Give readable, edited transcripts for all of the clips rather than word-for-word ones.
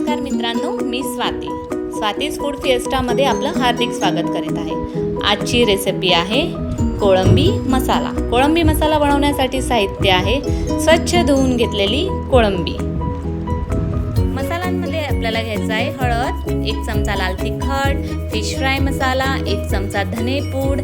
नमस्कार मित्रांनो, मी स्वातीज फूड फिएस्टामध्ये आपलं हार्दिक स्वागत करीत आहे। आजची रेसिपी आहे कोळंबी मसाला। कोळंबी मसाला बनवण्यासाठी साहित्य आहे स्वच्छ धुवून घेतलेली कोळंबी। मसाल्यांमध्ये आपल्याला घ्यायचा आहे हळद, 1 चमचा लाल तिखट, फिश फ्राय मसाला, 1 चमचा धने पूड,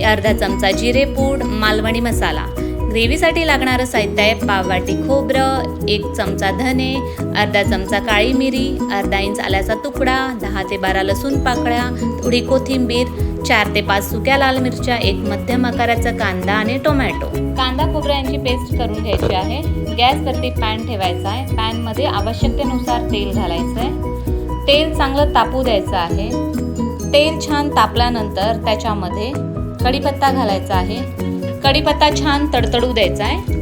अर्धा चमचा जिरे पूड, मालवणी मसाला। ग्रेव्हीसाठी लागणारं साहित्य आहे पाव वाटी खोबरं, 1 चमचा धने, अर्धा चमचा काळी मिरी, अर्धा इंच आल्याचा तुकडा, 10 ते 12 लसूण पाकळ्या, थोडी कोथिंबीर, 4 ते 5 सुक्या लाल मिरच्या, 1 मध्यम आकाराचा कांदा आणि टोमॅटो। कांदा खोबरा यांची पेस्ट करून घ्यायची आहे। गॅसवरती पॅन ठेवायचा आहे। पॅनमध्ये आवश्यकतेनुसार तेल घालायचं आहे। तेल चांगलं तापू द्यायचं आहे। तेल छान तापल्यानंतर त्याच्यामध्ये कढीपत्ता घालायचा आहे। कढीपत्ता छान तडतडू द्यायचा आहे।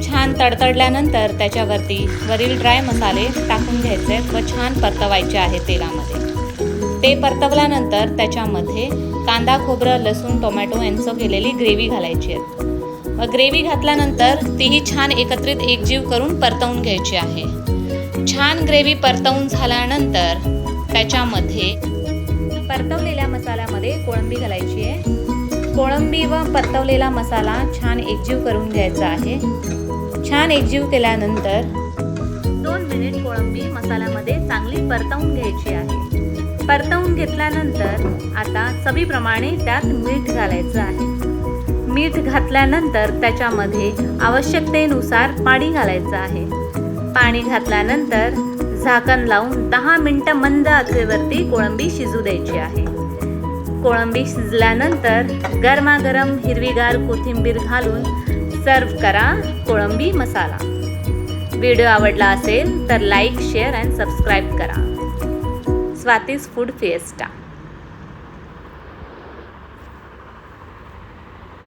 छान तडतडल्यानंतर त्याच्यावरती वरील ड्राय मसाले टाकून घ्यायचे व छान परतवायचे आहे तेलामध्ये। ते परतवल्यानंतर त्याच्यामध्ये कांदा खोबरं लसूण टोमॅटो यांचं केलेली ग्रेव्ही घालायची आहे व ग्रेव्ही घातल्यानंतर तीही छान एकत्रित एकजीव करून परतवून घ्यायची आहे। छान ग्रेव्ही परतवून झाल्यानंतर त्याच्यामध्ये परतवलेल्या मसाल्यामध्ये कोळंबी घालायची आहे। कोळंबी व परतवलेला मसाला छान एकजीव करून घ्यायचा आहे। छान एकजीव केल्यानंतर 2 मिनिट कोळंबी मसाल्यामध्ये चांगली परतवून घ्यायची आहे। परतवून घेतल्यानंतर आता चवीप्रमाणे त्यात मीठ घालायचं आहे। मीठ घातल्यानंतर त्याच्यामध्ये आवश्यकतेनुसार पाणी घालायचं आहे। पाणी घातल्यानंतर झाकण लावून 10 मिनिटं मंद आचेवरती कोळंबी शिजू द्यायची आहे। कोळंबी शिजल्यानंतर गरमागरम हिरवीगार कोथिंबीर घालून सर्व करा कोळंबी मसाला। व्हिडिओ आवडला असेल तर लाईक, शेअर अँड सबस्क्राईब करा। Swati's food fiesta.